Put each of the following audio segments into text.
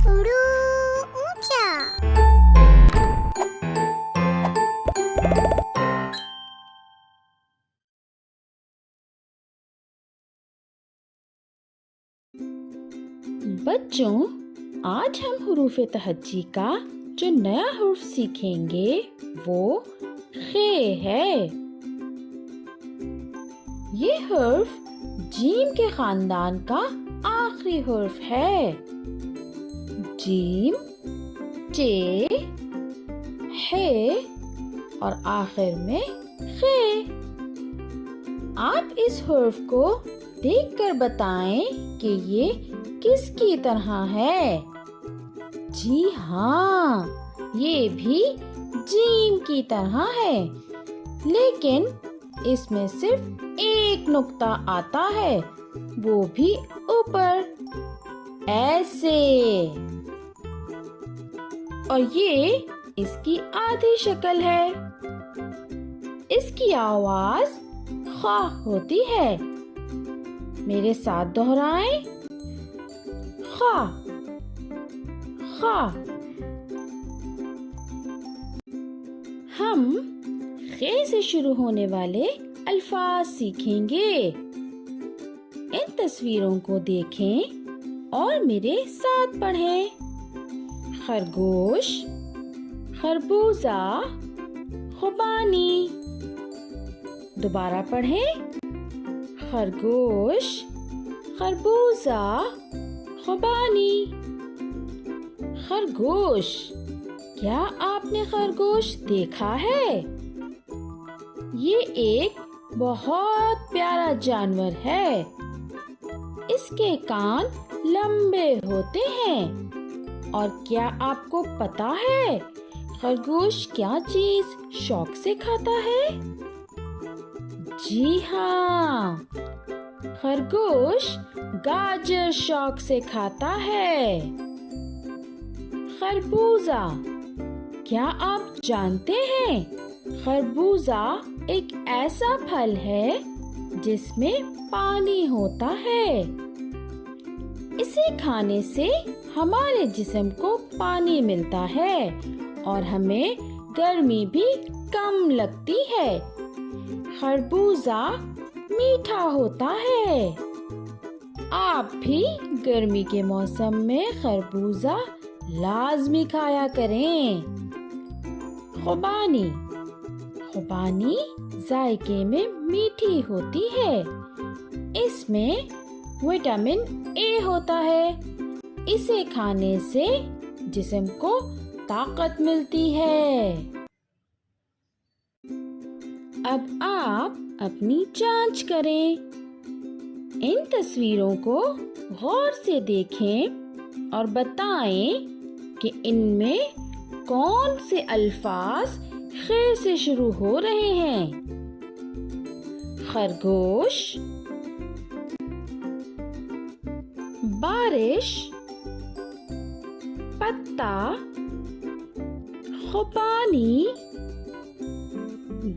اڑو اونچا۔ بچوں، آج ہم حروف تہجی کا جو نیا حرف سیکھیں گے وہ خ ہے۔ یہ حرف جیم کے خاندان کا آخری حرف ہے۔ جیم، ٹ، ح اور آخر میں خ۔ آپ اس حرف کو دیکھ کر بتائیں کہ یہ کس کی طرح ہے؟ جی ہاں، یہ بھی جیم کی طرح ہے، لیکن اس میں صرف ایک نقطہ آتا ہے، وہ بھی اوپر، ایسے۔ اور یہ اس کی آدھی شکل ہے۔ اس کی آواز خ ہوتی ہے۔ میرے ساتھ دہرائیں، خ، خ۔ ہم خ سے شروع ہونے والے الفاظ سیکھیں گے۔ ان تصویروں کو دیکھیں اور میرے ساتھ پڑھیں۔ خرگوش، خربوزہ، خوبانی۔ دوبارہ پڑھیں۔ خرگوش، خربوزہ، خوبانی۔ خرگوش، کیا آپ نے خرگوش دیکھا ہے؟ یہ ایک بہت پیارا جانور ہے۔ اس کے کان لمبے ہوتے ہیں۔ اور کیا آپ کو پتا ہے خرگوش کیا چیز شوق سے کھاتا ہے؟ جی ہاں، خرگوش گاجر شوق سے کھاتا ہے۔ خربوزہ، کیا آپ جانتے ہیں خربوزہ ایک ایسا پھل ہے جس میں پانی ہوتا ہے۔ اسے کھانے سے ہمارے جسم کو پانی ملتا ہے اور ہمیں گرمی بھی کم لگتی ہے۔ خربوزہ میٹھا ہوتا ہے۔ آپ بھی گرمی کے موسم میں خربوزہ لازمی کھایا کریں۔ خوبانی، خوبانی ذائقے میں میٹھی ہوتی ہے۔ اس میں وٹامن اے ہوتا ہے۔ اسے کھانے سے جسم کو طاقت ملتی ہے۔ اب آپ اپنی جانچ کریں۔ ان تصویروں کو غور سے دیکھیں اور بتائیں کہ ان میں کون سے الفاظ خ سے شروع ہو رہے ہیں۔ خرگوش، بارش، پتا، خوبانی،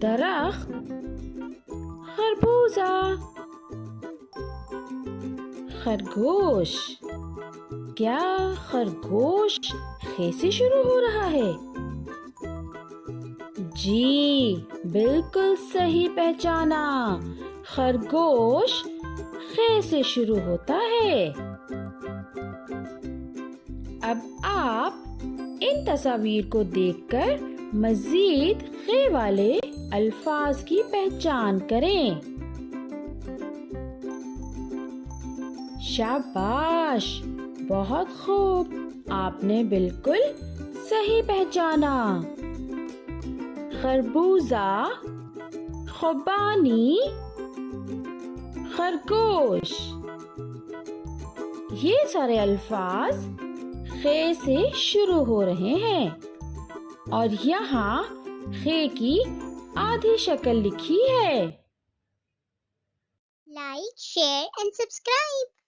درخت، خربوزہ۔ خرگوش، کیا خرگوش خ سے شروع ہو رہا ہے؟ جی بالکل صحیح پہچانا، خرگوش خ سے شروع ہوتا ہے۔ اب آپ ان تصاویر کو دیکھ کر مزید خ والے الفاظ کی پہچان کریں۔ شاباش، بہت خوب، آپ نے بالکل صحیح پہچانا۔ خربوزہ، خوبانی، خرگوش، یہ سارے الفاظ خ سے شروع ہو رہے ہیں اور یہاں خ کی آدھی شکل لکھی ہے۔ Like, share and subscribe.